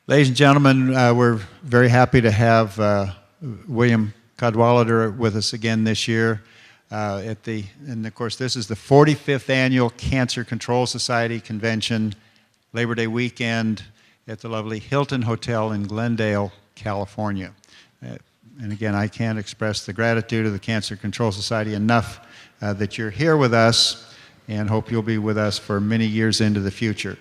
Ladies and gentlemen, we're very happy to have William Cadwallader with us again this year. And of course, this is the 45th Annual Cancer Control Society Convention, Labor Day weekend at the lovely Hilton Hotel in Glendale, California. And again, I can't express the gratitude of the Cancer Control Society enough that you're here with us, and hope you'll be with us for many years into the future.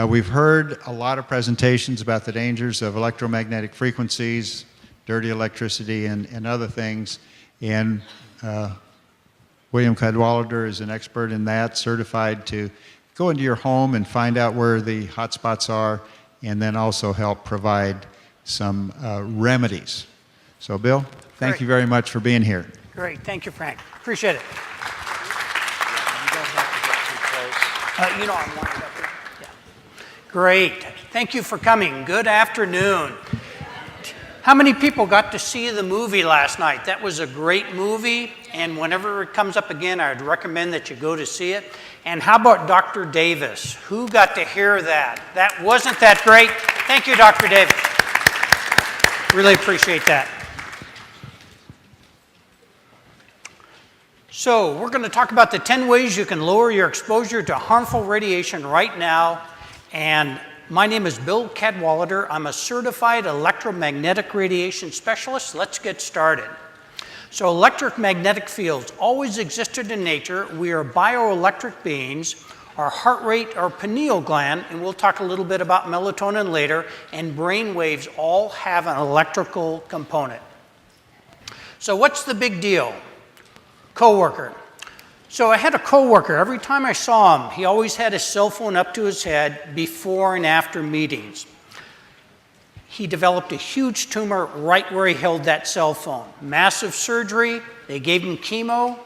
We've heard a lot of presentations about the dangers of electromagnetic frequencies, dirty electricity, and other things. And William Cadwallader is an expert in that, certified to go into your home and find out where the hot spots are, and then also help provide some remedies. So, Bill, thank you very much for being here. Great. Thank you, Frank. Appreciate it. I'm winding up here. Yeah. Great. Thank you for coming. Good afternoon. How many people got to see the movie last night? That was a great movie, and whenever it comes up again, I'd recommend that you go to see it. And how about Dr. Davis? Who got to hear that? That wasn't that great? Thank you, Dr. Davis. Really appreciate that. So we're going to talk about the 10 ways you can lower your exposure to harmful radiation right now. And my name is Bill Cadwallader. I'm a certified electromagnetic radiation specialist. Let's get started. So electromagnetic fields always existed in nature. We are bioelectric beings. Our heart rate, our pineal gland, and we'll talk a little bit about melatonin later, and brain waves all have an electrical component. So what's the big deal? Coworker. So I had a coworker. Every time I saw him, he always had his cell phone up to his head before and after meetings. He developed a huge tumor right where he held that cell phone. Massive surgery. They gave him chemo,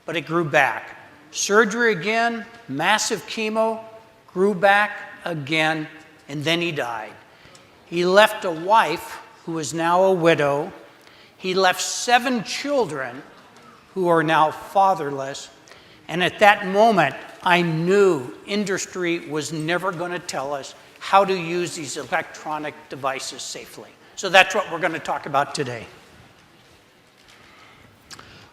but it grew back. Surgery again, massive chemo, grew back again, and then he died. He left a wife who is now a widow. He left 7 children who are now fatherless. And at that moment, I knew industry was never going to tell us how to use these electronic devices safely. So that's what we're going to talk about today.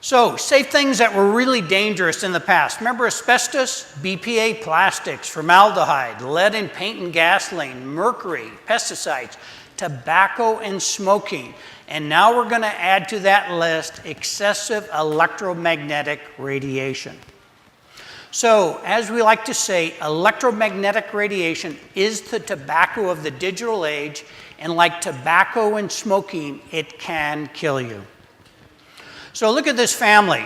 So, safe things that were really dangerous in the past. Remember asbestos, BPA plastics, formaldehyde, lead in paint and gasoline, mercury, pesticides, tobacco and smoking. And now we're going to add to that list excessive electromagnetic radiation. So, as we like to say, electromagnetic radiation is the tobacco of the digital age, and like tobacco and smoking, it can kill you. So look at this family.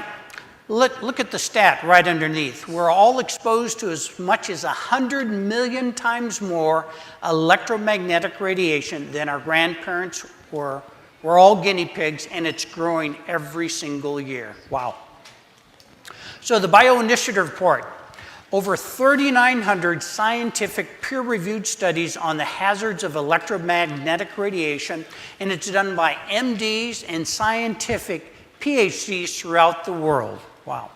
Look at the stat right underneath. We're all exposed to as much as 100 million times more electromagnetic radiation than our grandparents were. We're all guinea pigs, and it's growing every single year. Wow. So the Bioinitiative Report, over 3,900 scientific peer-reviewed studies on the hazards of electromagnetic radiation, and it's done by MDs and scientific PhDs throughout the world. Wow.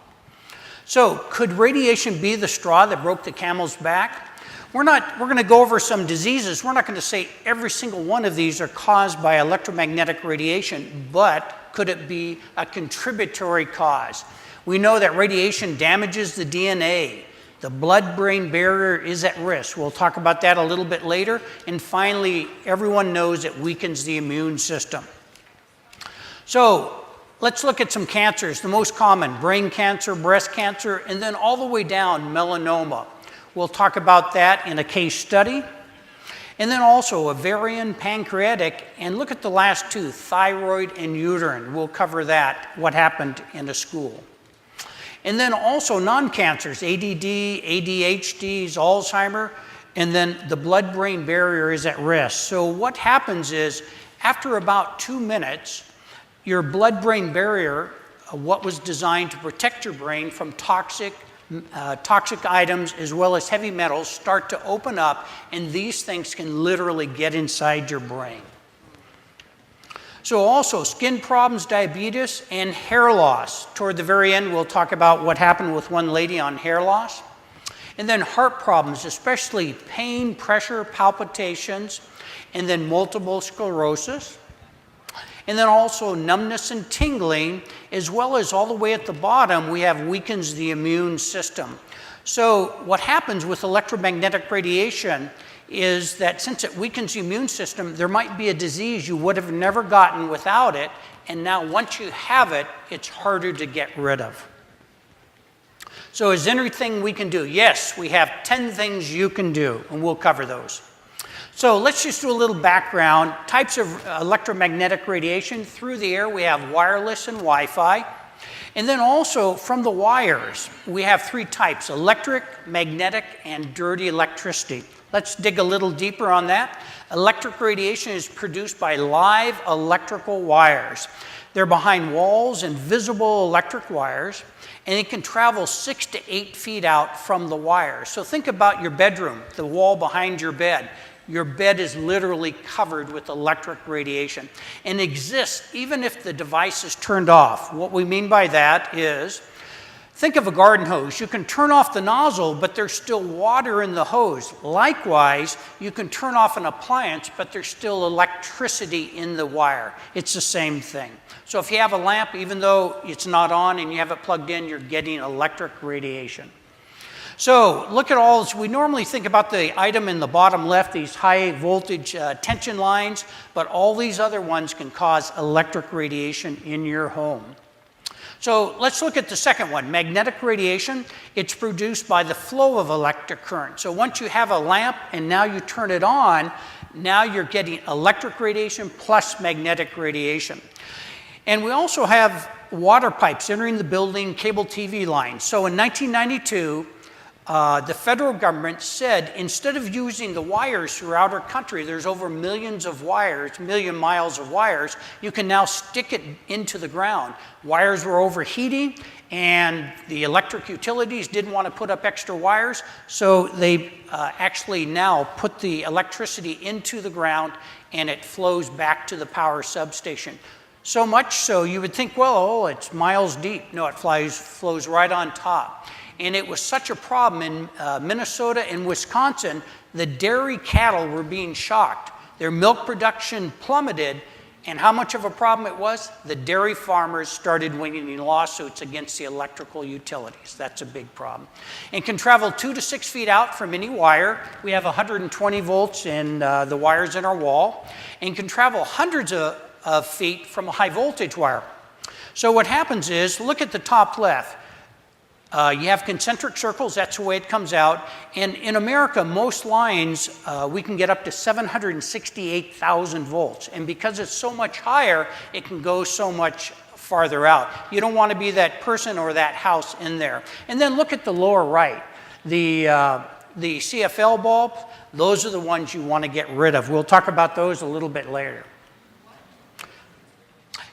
So could radiation be the straw that broke the camel's back? We're going to go over some diseases. We're not going to say every single one of these are caused by electromagnetic radiation, but could it be a contributory cause? We know that radiation damages the DNA. The blood-brain barrier is at risk. We'll talk about that a little bit later. And finally, everyone knows it weakens the immune system. So let's look at some cancers. The most common, brain cancer, breast cancer, and then all the way down, melanoma. We'll talk about that in a case study. And then also ovarian, pancreatic, and look at the last two, thyroid and uterine. We'll cover that, what happened in a school. And then also non-cancers, ADD, ADHD, Alzheimer, and then the blood-brain barrier is at risk. So what happens is, after about 2 minutes, your blood-brain barrier, what was designed to protect your brain from toxic items as well as heavy metals, start to open up, and these things can literally get inside your brain. So also skin problems, diabetes, and hair loss. Toward the very end, we'll talk about what happened with one lady on hair loss. And then heart problems, especially pain, pressure, palpitations, and then multiple sclerosis. And then also numbness and tingling, as well as all the way at the bottom, we have weakens the immune system. So what happens with electromagnetic radiation is that since it weakens the immune system, there might be a disease you would have never gotten without it, and now once you have it, it's harder to get rid of. So is there anything we can do? Yes, we have 10 things you can do, and we'll cover those. So let's just do a little background. Types of electromagnetic radiation. Through the air, we have wireless and Wi-Fi. And then also from the wires, we have 3 types: electric, magnetic, and dirty electricity. Let's dig a little deeper on that. Electric radiation is produced by live electrical wires. They're behind walls and visible electric wires, and it can travel 6 to 8 feet out from the wires. So think about your bedroom, the wall behind your bed. Your bed is literally covered with electric radiation and exists even if the device is turned off. What we mean by that is, think of a garden hose. You can turn off the nozzle, but there's still water in the hose. Likewise, you can turn off an appliance, but there's still electricity in the wire. It's the same thing. So if you have a lamp, even though it's not on and you have it plugged in, you're getting electric radiation. So look at all this. We normally think about the item in the bottom left, these high voltage tension lines, but all these other ones can cause electric radiation in your home. So let's look at the second one, magnetic radiation. It's produced by the flow of electric current. So once you have a lamp and now you turn it on, now you're getting electric radiation plus magnetic radiation. And we also have water pipes entering the building, cable TV lines. So in 1992, the federal government said instead of using the wires throughout our country, there's over millions of wires, million miles of wires, you can now stick it into the ground. Wires were overheating and the electric utilities didn't want to put up extra wires, so they actually now put the electricity into the ground and it flows back to the power substation. So much so you would think, well, it's miles deep. No, it flows right on top. And it was such a problem in Minnesota and Wisconsin, the dairy cattle were being shocked. Their milk production plummeted, and how much of a problem it was? The dairy farmers started winning lawsuits against the electrical utilities. That's a big problem. And can travel 2 to 6 feet out from any wire. We have 120 volts in the wires in our wall, and can travel hundreds of feet from a high voltage wire. So what happens is, look at the top left. You have concentric circles, that's the way it comes out. And in America, most lines, we can get up to 768,000 volts. And because it's so much higher, it can go so much farther out. You don't want to be that person or that house in there. And then look at the lower right. The CFL bulbs, those are the ones you want to get rid of. We'll talk about those a little bit later.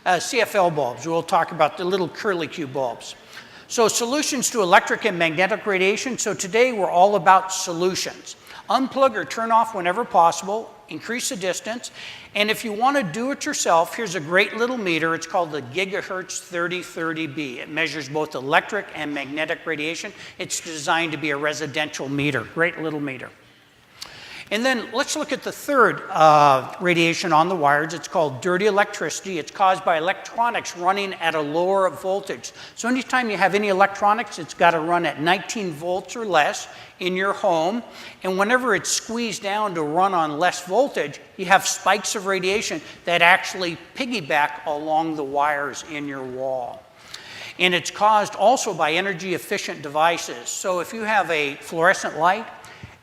CFL bulbs, we'll talk about the little curlicue bulbs. So solutions to electric and magnetic radiation. So today we're all about solutions. Unplug or turn off whenever possible, increase the distance, and if you want to do it yourself, here's a great little meter. It's called the Gigahertz 3030B. It measures both electric and magnetic radiation. It's designed to be a residential meter. Great little meter. And then let's look at the third radiation on the wires. It's called dirty electricity. It's caused by electronics running at a lower voltage. So anytime you have any electronics, it's got to run at 19 volts or less in your home. And whenever it's squeezed down to run on less voltage, you have spikes of radiation that actually piggyback along the wires in your wall. And it's caused also by energy efficient devices. So if you have a fluorescent light,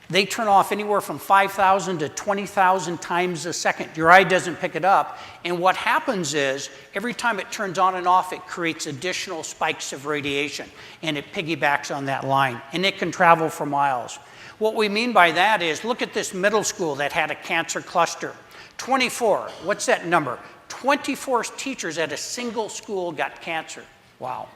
they turn off anywhere from 5,000 to 20,000 times a second. Your eye doesn't pick it up. And what happens is, every time it turns on and off, it creates additional spikes of radiation. And it piggybacks on that line. And it can travel for miles. What we mean by that is, look at this middle school that had a cancer cluster. 24, what's that number? 24 teachers at a single school got cancer. Wow.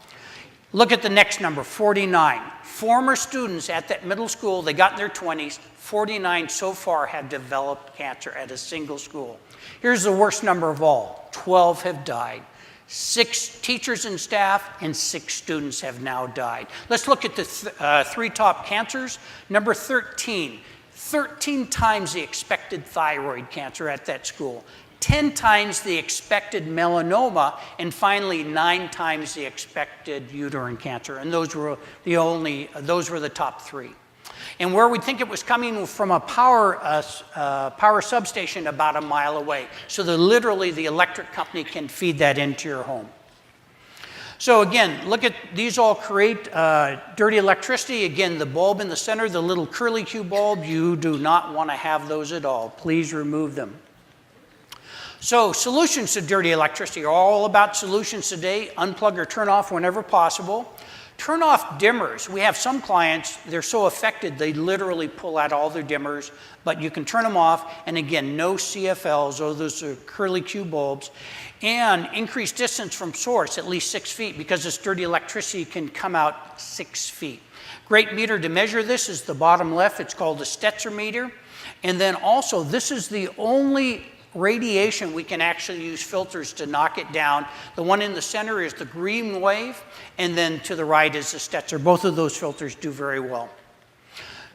Look at the next number, 49. Former students at that middle school, they got in their 20s, 49 so far have developed cancer at a single school. Here's the worst number of all, 12 have died. 6 teachers and staff, and 6 students have now died. Let's look at the 3 top cancers. Number 13, 13 times the expected thyroid cancer at that school, 10 times the expected melanoma, and finally 9 times the expected uterine cancer. And those were the top 3. And where we think it was coming from a power substation about a mile away. So literally the electric company can feed that into your home. So again, look at these all create dirty electricity. Again, the bulb in the center, the little curly Q bulb, you do not want to have those at all. Please remove them. So solutions to dirty electricity are all about solutions today. Unplug or turn off whenever possible. Turn off dimmers. We have some clients, they're so affected, they literally pull out all their dimmers, but you can turn them off. And again, no CFLs, or those are curly Q bulbs. And increase distance from source, at least 6 feet, because this dirty electricity can come out 6 feet. Great meter to measure this is the bottom left. It's called the Stetzer meter. And then also, this is the only radiation we can actually use filters to knock it down. The one in the center is the green wave, and then to the right is the Stetzer. Both of those filters do very well.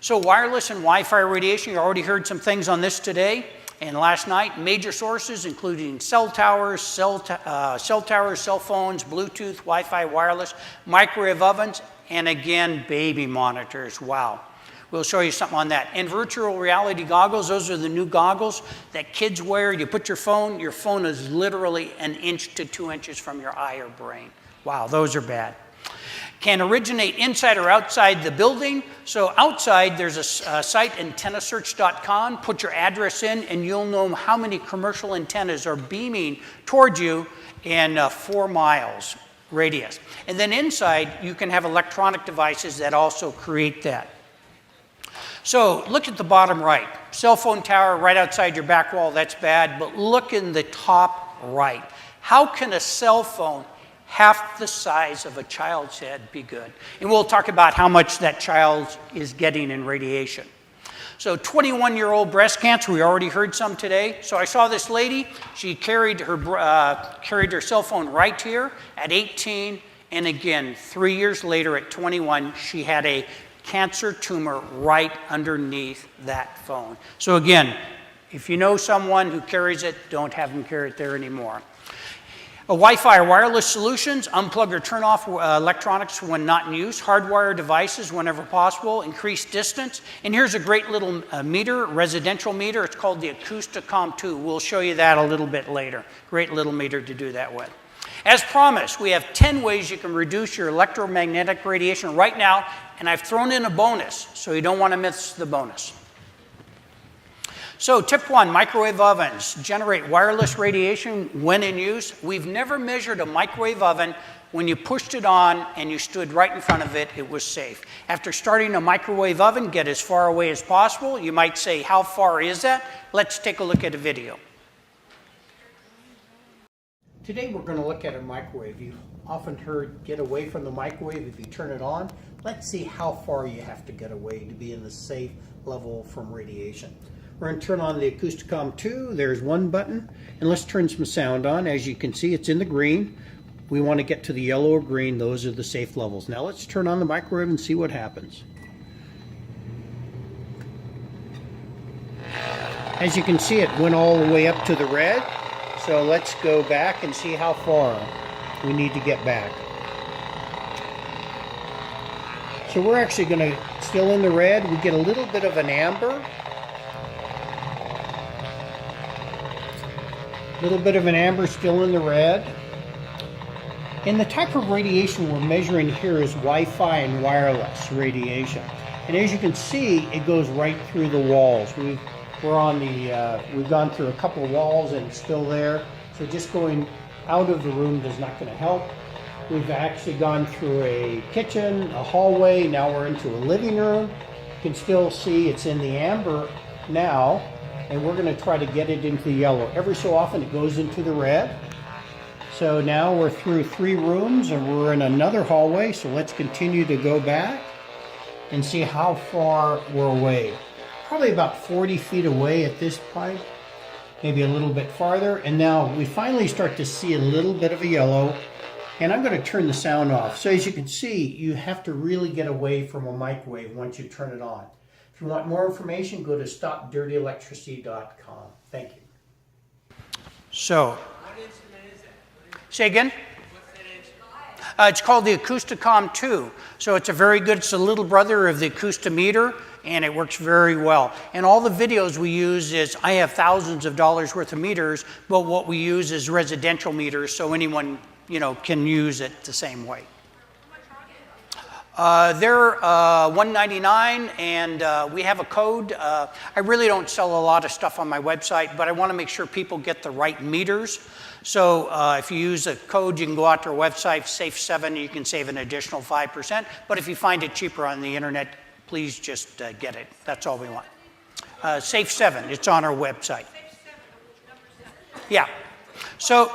So wireless and Wi-Fi radiation, you already heard some things on this today and last night. Major sources including cell towers, cell phones, Bluetooth, Wi-Fi, wireless, microwave ovens, and again, baby monitors. Wow. We'll show you something on that. And virtual reality goggles, those are the new goggles that kids wear. You put your phone is literally 1 inch to 2 inches from your eye or brain. Wow, those are bad. Can originate inside or outside the building. So outside, there's a site, antennasearch.com. Put your address in, and you'll know how many commercial antennas are beaming towards you in 4 miles radius. And then inside, you can have electronic devices that also create that. So look at the bottom right. Cell phone tower right outside your back wall, that's bad. But look in the top right. How can a cell phone half the size of a child's head be good? And we'll talk about how much that child is getting in radiation. So 21-year-old breast cancer, we already heard some today. So I saw this lady, she carried her cell phone right here at 18. And again, 3 years later at 21, she had a cancer tumor right underneath that phone. So again, if you know someone who carries it, don't have them carry it there anymore. Wi-Fi or wireless solutions, unplug or turn off electronics when not in use, hardwire devices whenever possible, increase distance. And here's a great little meter, residential meter. It's called the Acousticom 2. We'll show you that a little bit later. Great little meter to do that with. As promised, we have 10 ways you can reduce your electromagnetic radiation right now, and I've thrown in a bonus, so you don't want to miss the bonus. So tip 1, microwave ovens generate wireless radiation when in use. We've never measured a microwave oven. When you pushed it on and you stood right in front of it, it was safe. After starting a microwave oven, get as far away as possible. You might say, how far is that? Let's take a look at a video. Today we're going to look at a microwave. You've often heard get away from the microwave if you turn it on. Let's see how far you have to get away to be in the safe level from radiation. We're going to turn on the Acousticom 2. There's one button. And let's turn some sound on. As you can see, it's in the green. We want to get to the yellow or green. Those are the safe levels. Now let's turn on the microwave and see what happens. As you can see, it went all the way up to the red. So let's go back and see how far we need to get back. So we're actually going to, still in the red, we get a little bit of an amber. A little bit of an amber still in the red. And the type of radiation we're measuring here is Wi-Fi and wireless radiation. And as you can see, it goes right through the walls. We've gone through a couple of walls and it's still there. So just going out of the room is not going to help. We've actually gone through a kitchen, a hallway. Now we're into a living room. You can still see it's in the amber now. And we're going to try to get it into the yellow. Every so often it goes into the red. So now we're through 3 rooms and we're in another hallway. So let's continue to go back and see how far we're away. Probably about 40 feet away at this point. maybe a little bit farther, and now we finally start to see a little bit of a yellow, and I'm going to turn the sound off. So as you can see, you have to really get away from a microwave once you turn it on. If you want more information, go to stopdirtyelectricity.com. Thank you. So, What instrument is that? say again? What's that instrument? It's called the Acousticom 2. So it's a very good, it's a little brother of the Acoustimeter, and it works very well. And all the videos we use is, I have thousands of dollars worth of meters, but what we use is residential meters, so anyone, can use it the same way. They're $199, and we have a code. I really don't sell a lot of stuff on my website, but I want to make sure people get the right meters. So if you use a code, you can go out to our website, SAFE7, you can save an additional 5%. But if you find it cheaper on the internet, please just get it. That's all we want. SAFE7, it's on our website. Yeah. So,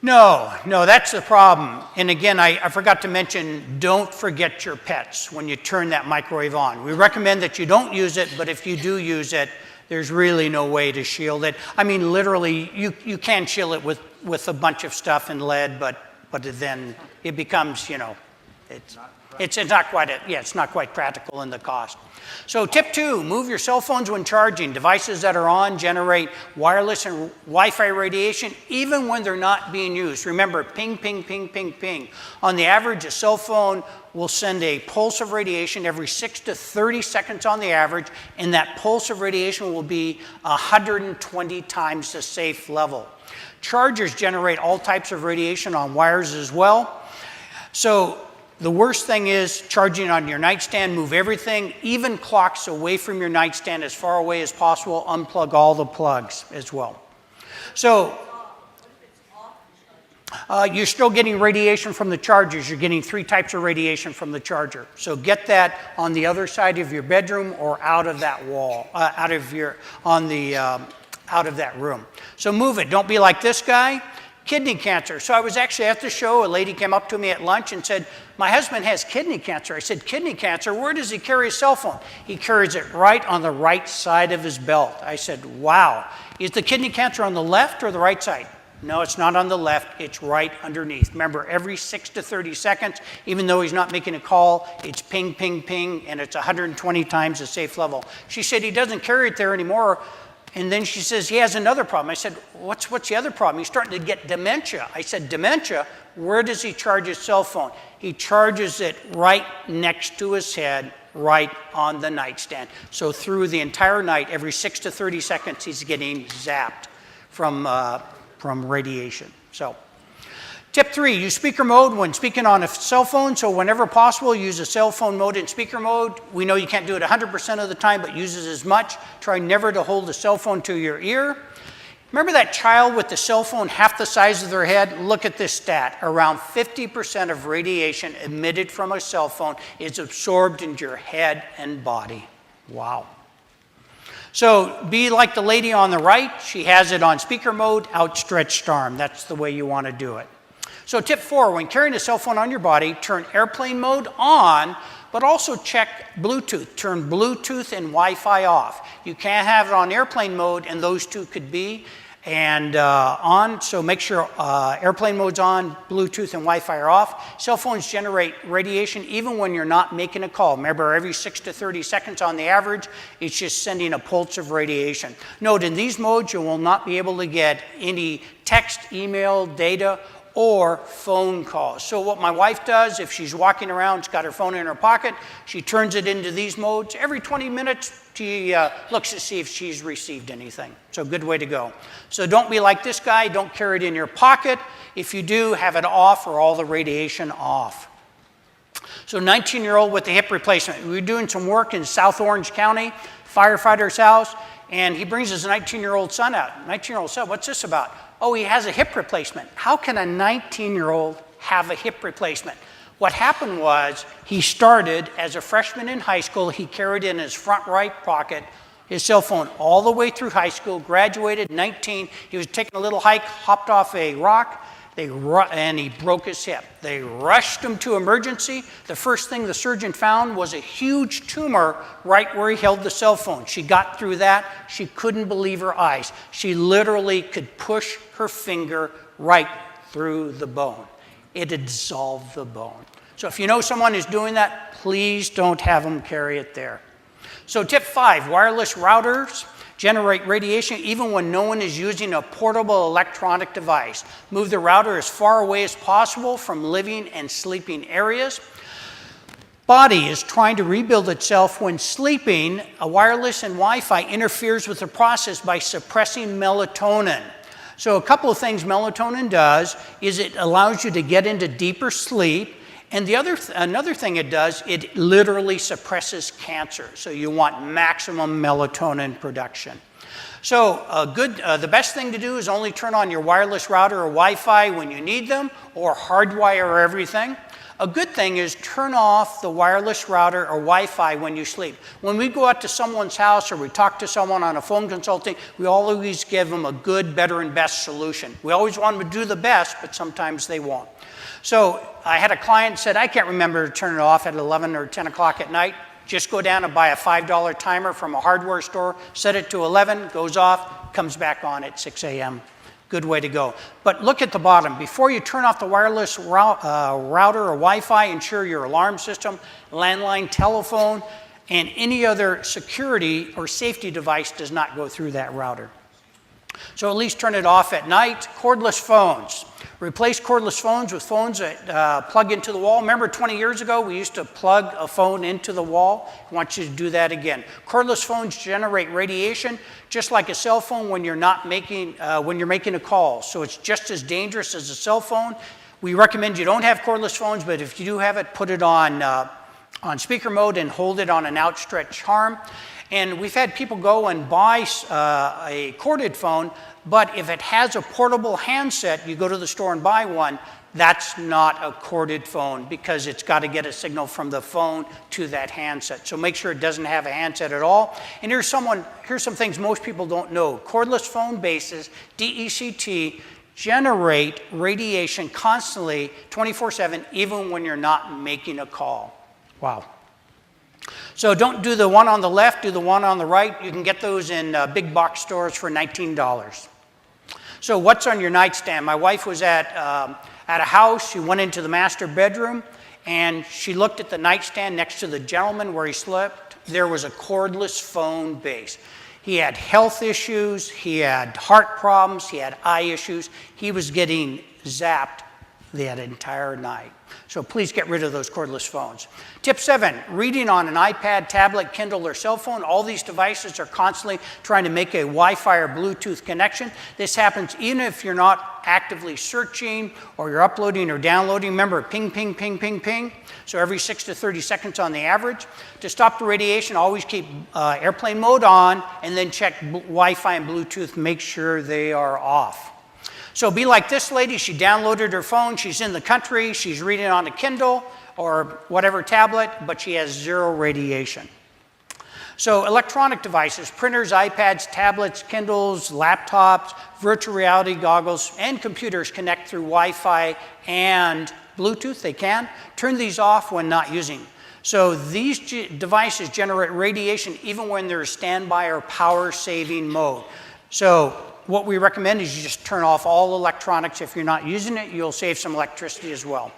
no, that's the problem. And again, I forgot to mention, don't forget your pets when you turn that microwave on. We recommend that you don't use it, but if you do use it, there's really no way to shield it. I mean, literally, you can shield it with a bunch of stuff and lead, but then it becomes, it's not quite practical in the cost. So tip 2, move your cell phones when charging. Devices that are on generate wireless and Wi-Fi radiation even when they're not being used. Remember, ping, ping, ping, ping, ping. On the average, a cell phone will send a pulse of radiation every 6 to 30 seconds on the average, and that pulse of radiation will be 120 times the safe level. Chargers generate all types of radiation on wires as well. So the worst thing is charging on your nightstand. Move everything, even clocks, away from your nightstand as far away as possible. Unplug all the plugs as well. So you're still getting radiation from the chargers. You're getting 3 types of radiation from the charger. So get that on the other side of your bedroom or out of that wall, out of that room. So move it. Don't be like this guy. Kidney cancer. So I was actually at the show. A lady came up to me at lunch and said, my husband has kidney cancer. I said, kidney cancer? Where does he carry his cell phone? He carries it right on the right side of his belt. I said, wow. Is the kidney cancer on the left or the right side? No, it's not on the left. It's right underneath. Remember, every 6 to 30 seconds, even though he's not making a call, it's ping, ping, ping, and it's 120 times the safe level. She said he doesn't carry it there anymore. And then she says, he has another problem. I said, what's the other problem? He's starting to get dementia. I said, dementia? Where does he charge his cell phone? He charges it right next to his head, right on the nightstand. So through the entire night, every 6 to 30 seconds, he's getting zapped from radiation. So, tip 3, use speaker mode when speaking on a cell phone. So whenever possible, use a cell phone mode in speaker mode. We know you can't do it 100% of the time, but use it as much. Try never to hold the cell phone to your ear. Remember that child with the cell phone half the size of their head? Look at this stat. Around 50% of radiation emitted from a cell phone is absorbed into your head and body. Wow. So be like the lady on the right. She has it on speaker mode, outstretched arm. That's the way you want to do it. So tip 4, when carrying a cell phone on your body, turn airplane mode on, but also check Bluetooth. Turn Bluetooth and Wi-Fi off. You can't have it on airplane mode, and those two could be on. So make sure airplane mode's on, Bluetooth and Wi-Fi are off. Cell phones generate radiation even when you're not making a call. Remember, every 6 to 30 seconds on the average, it's just sending a pulse of radiation. Note, in these modes, you will not be able to get any text, email, data, or phone calls. So what my wife does, if she's walking around, she's got her phone in her pocket, she turns it into these modes. Every 20 minutes, she looks to see if she's received anything. So good way to go. So don't be like this guy. Don't carry it in your pocket. If you do, have it off or all the radiation off. So 19-year-old with a hip replacement. We were doing some work in South Orange County, firefighter's house, and he brings his 19-year-old son out. 19-year-old son, what's this about? Oh, he has a hip replacement. How can a 19-year-old have a hip replacement? What happened was he started as a freshman in high school. He carried in his front right pocket his cell phone all the way through high school, graduated 19. He was taking a little hike, hopped off a rock, and he broke his hip. They rushed him to emergency. The first thing the surgeon found was a huge tumor right where he held the cell phone. She got through that. She couldn't believe her eyes. She literally could push her finger right through the bone. It had dissolved the bone. So if you know someone who's doing that, please don't have them carry it there. So tip 5, wireless routers generate radiation even when no one is using a portable electronic device. Move the router as far away as possible from living and sleeping areas. Body is trying to rebuild itself when sleeping. A wireless and Wi-Fi interferes with the process by suppressing melatonin. So a couple of things melatonin does is it allows you to get into deeper sleep. And another thing it does, it literally suppresses cancer. So you want maximum melatonin production. So the best thing to do is only turn on your wireless router or Wi-Fi when you need them, or hardwire everything. A good thing is turn off the wireless router or Wi-Fi when you sleep. When we go out to someone's house or we talk to someone on a phone consulting, we always give them a good, better, and best solution. We always want them to do the best, but sometimes they won't. So I had a client said, I can't remember to turn it off at 11 or 10 o'clock at night. Just go down and buy a $5 timer from a hardware store, set it to 11, goes off, comes back on at 6 a.m. Good way to go. But look at the bottom. Before you turn off the wireless router or Wi-Fi, ensure your alarm system, landline telephone, and any other security or safety device does not go through that router. So at least turn it off at night. Cordless phones. Replace cordless phones with phones that plug into the wall. Remember 20 years ago, we used to plug a phone into the wall? I want you to do that again. Cordless phones generate radiation just like a cell phone when you're making a call. So it's just as dangerous as a cell phone. We recommend you don't have cordless phones, but if you do have it, put it on speaker mode and hold it on an outstretched arm. And we've had people go and buy a corded phone, but if it has a portable handset, you go to the store and buy one, that's not a corded phone because it's got to get a signal from the phone to that handset. So make sure it doesn't have a handset at all. And here's some things most people don't know. Cordless phone bases, DECT, generate radiation constantly 24/7, even when you're not making a call. Wow. So don't do the one on the left, do the one on the right. You can get those in big box stores for $19. So what's on your nightstand? My wife was at a house. She went into the master bedroom, and she looked at the nightstand next to the gentleman where he slept. There was a cordless phone base. He had health issues. He had heart problems. He had eye issues. He was getting zapped that entire night. So please get rid of those cordless phones. Tip 7, reading on an iPad, tablet, Kindle, or cell phone. All these devices are constantly trying to make a Wi-Fi or Bluetooth connection. This happens even if you're not actively searching or you're uploading or downloading. Remember, ping, ping, ping, ping, ping. So every 6 to 30 seconds on the average. To stop the radiation, always keep airplane mode on and then check Wi-Fi and Bluetooth. Make sure they are off. So be like this lady. She downloaded her phone. She's in the country. She's reading on a Kindle or whatever tablet, but she has 0 radiation. So electronic devices, printers, iPads, tablets, Kindles, laptops, virtual reality goggles, and computers connect through Wi-Fi and Bluetooth. They can. Turn these off when not using. So these devices generate radiation even when they're standby or power-saving mode. So what we recommend is you just turn off all electronics. If you're not using it, you'll save some electricity as well.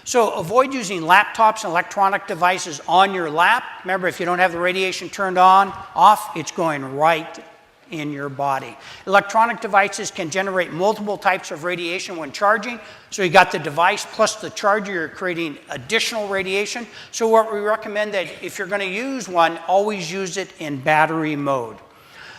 So avoid using laptops and electronic devices on your lap. Remember, if you don't have the radiation turned off, it's going right in your body. Electronic devices can generate multiple types of radiation when charging. So you got the device plus the charger, you're creating additional radiation. So what we recommend that if you're going to use one, always use it in battery mode.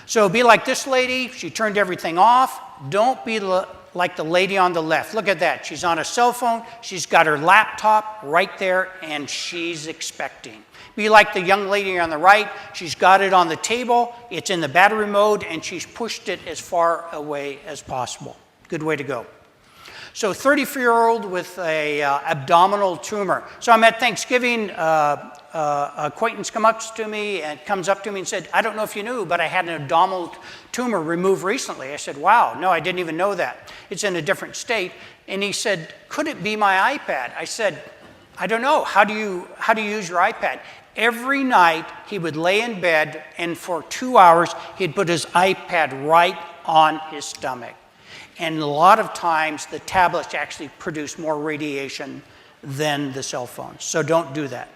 So be like this lady. She turned everything off. Don't be like the lady on the left. Look at that. She's on a cell phone. She's got her laptop right there, and she's expecting. Be like the young lady on the right. She's got it on the table. It's in the battery mode, and she's pushed it as far away as possible. Good way to go. So 34-year-old with a abdominal tumor. So I'm at Thanksgiving acquaintance comes up to me and said, I don't know if you knew, but I had an abdominal tumor removed recently. I said, wow, no, I didn't even know that. It's in a different state. And he said, could it be my iPad? I said, I don't know. How do you use your iPad? Every night he would lay in bed, and for 2 hours he'd put his iPad right on his stomach. And a lot of times the tablets actually produce more radiation than the cell phones. So don't do that.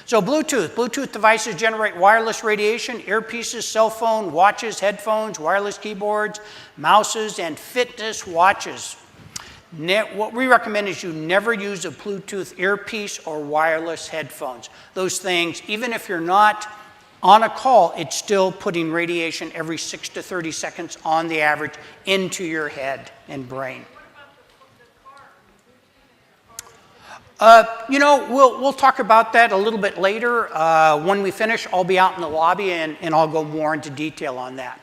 So Bluetooth devices generate wireless radiation, earpieces, cell phone, watches, headphones, wireless keyboards, mouses, and fitness watches. What we recommend is you never use a Bluetooth earpiece or wireless headphones. Those things, even if you're not on a call, it's still putting radiation every 6 to 30 seconds on the average into your head and brain. We'll talk about that a little bit later. When we finish, I'll be out in the lobby and I'll go more into detail on that.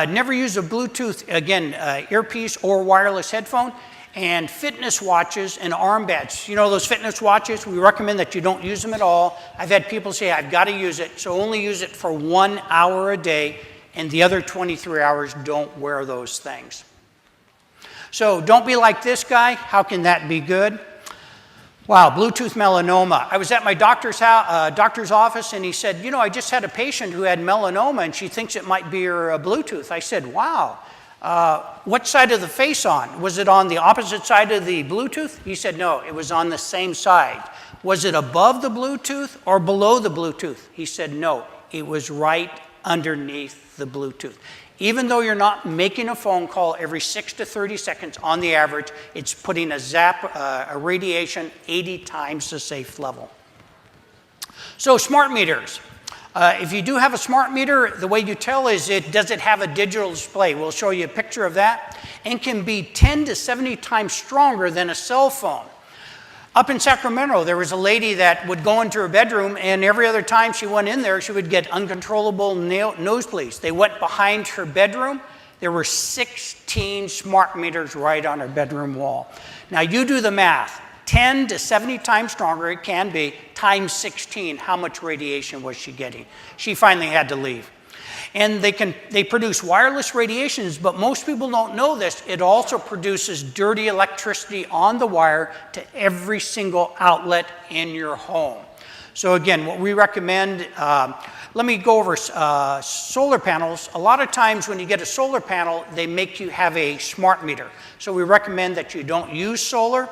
Never use a Bluetooth, again, earpiece or wireless headphone, and fitness watches and armbands. You know those fitness watches? We recommend that you don't use them at all. I've had people say, I've got to use it, so only use it for 1 hour a day, and the other 23 hours don't wear those things. So don't be like this guy. How can that be good? Wow, Bluetooth melanoma. I was at my doctor's office, and he said, I just had a patient who had melanoma, and she thinks it might be her Bluetooth. I said, wow, what side of the face on? Was it on the opposite side of the Bluetooth? He said, no, it was on the same side. Was it above the Bluetooth or below the Bluetooth? He said, no, it was right underneath the Bluetooth. Even though you're not making a phone call every 6 to 30 seconds on the average, it's putting a radiation 80 times the safe level. So smart meters. If you do have a smart meter, the way you tell is does it have a digital display? We'll show you a picture of that. And can be 10 to 70 times stronger than a cell phone. Up in Sacramento, there was a lady that would go into her bedroom, and every other time she went in there, she would get uncontrollable nosebleeds. They went behind her bedroom. There were 16 smart meters right on her bedroom wall. Now you do the math. 10 to 70 times stronger, it can be, times 16, how much radiation was she getting? She finally had to leave. And they produce wireless radiations, but most people don't know this. It also produces dirty electricity on the wire to every single outlet in your home. So again, what we recommend, let me go over solar panels. A lot of times when you get a solar panel, they make you have a smart meter. So we recommend that you don't use solar.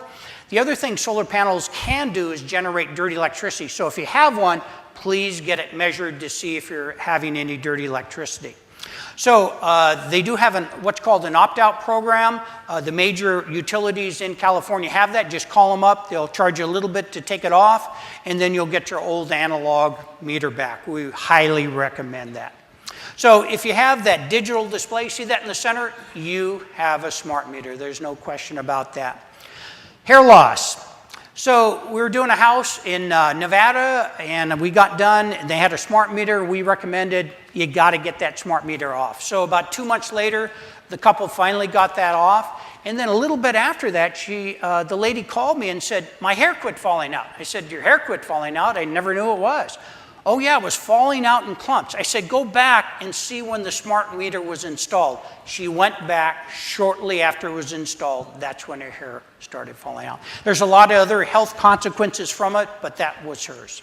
The other thing solar panels can do is generate dirty electricity. So if you have one, please get it measured to see if you're having any dirty electricity. So they do have what's called an opt-out program. The major utilities in California have that. Just call them up. They'll charge you a little bit to take it off, and then you'll get your old analog meter back. We highly recommend that. So if you have that digital display, see that in the center? You have a smart meter. There's no question about that. Hair loss. So we were doing a house in Nevada, and we got done, and they had a smart meter. We recommended you got to get that smart meter off. So about 2 months later, the couple finally got that off. And then a little bit after that, the lady called me and said, my hair quit falling out. I said, your hair quit falling out? I never knew it was. Oh yeah, it was falling out in clumps. I said, go back and see when the smart meter was installed. She went back shortly after it was installed. That's when her hair started falling out. There's a lot of other health consequences from it, but that was hers.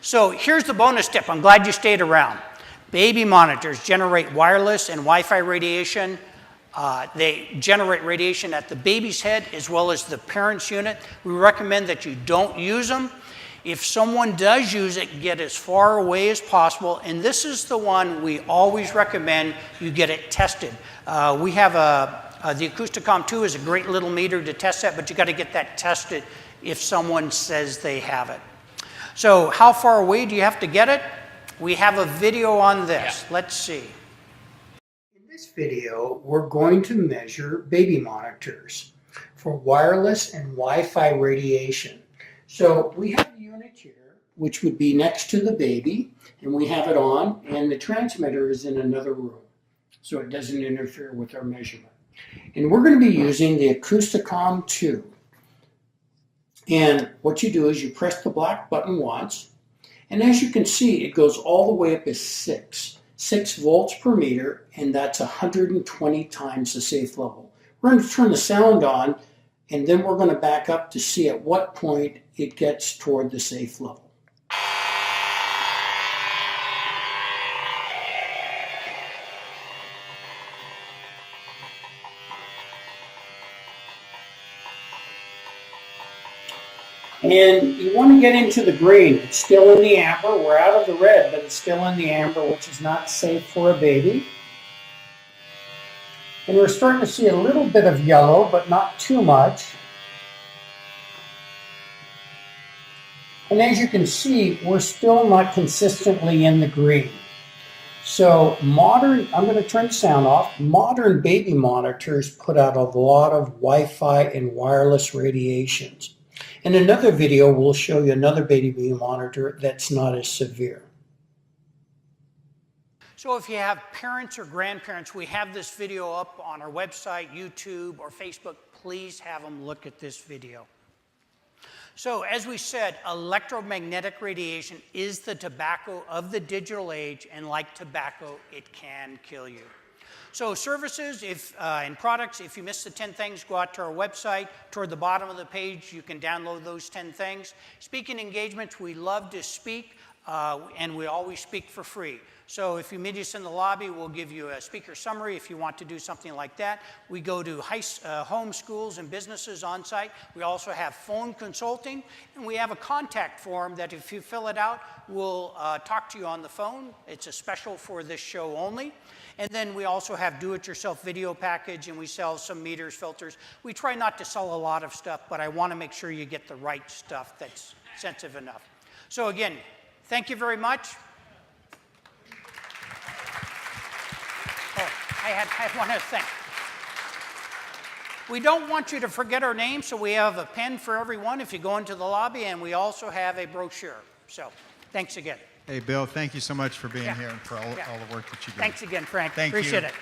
So here's the bonus tip. I'm glad you stayed around. Baby monitors generate wireless and Wi-Fi radiation. They generate radiation at the baby's head as well as the parent's unit. We recommend that you don't use them. If someone does use it, get as far away as possible. And this is the one we always recommend you get it tested. We have the Acousticom 2 is a great little meter to test that, but you got to get that tested if someone says they have it. So how far away do you have to get it? We have a video on this. Yeah. Let's see. In this video, we're going to measure baby monitors for wireless and Wi-Fi radiation. So we have the unit here, which would be next to the baby, and we have it on, and the transmitter is in another room, so it doesn't interfere with our measurement. And we're going to be using the Acousticom 2. And what you do is you press the black button once, And as you can see, it goes all the way up as 6 volts per meter, and that's 120 times the safe level. We're going to turn the sound on, and then we're going to back up to see at what point it gets toward the safe level. And you want to get into the green. It's still in the amber. We're out of the red, but it's still in the amber, which is not safe for a baby. And we're starting to see a little bit of yellow, but not too much. And as you can see, we're still not consistently in the green. So I'm going to turn the sound off. Modern baby monitors put out a lot of Wi-Fi and wireless radiations. In another video, we'll show you another baby monitor that's not as severe. So if you have parents or grandparents, we have this video up on our website, YouTube, or Facebook. Please have them look at this video. So as we said, electromagnetic radiation is the tobacco of the digital age, and like tobacco, it can kill you. So services and products, if you missed the 10 things, go out to our website. Toward the bottom of the page, you can download those 10 things. Speaking engagements, we love to speak, and we always speak for free. So if you meet us in the lobby, we'll give you a speaker summary if you want to do something like that. We go to home schools and businesses on site. We also have phone consulting, and we have a contact form that if you fill it out, we'll talk to you on the phone. It's a special for this show only. And then we also have do-it-yourself video package, and we sell some meters, filters. We try not to sell a lot of stuff, but I want to make sure you get the right stuff that's sensitive enough. So again, thank you very much. Oh, I had one other thing. We don't want you to forget our name, so we have a pen for everyone if you go into the lobby, and we also have a brochure. So thanks again. Hey, Bill, thank you so much for being here and for all the work that you do. Thanks again, Frank. Thank you. Appreciate it.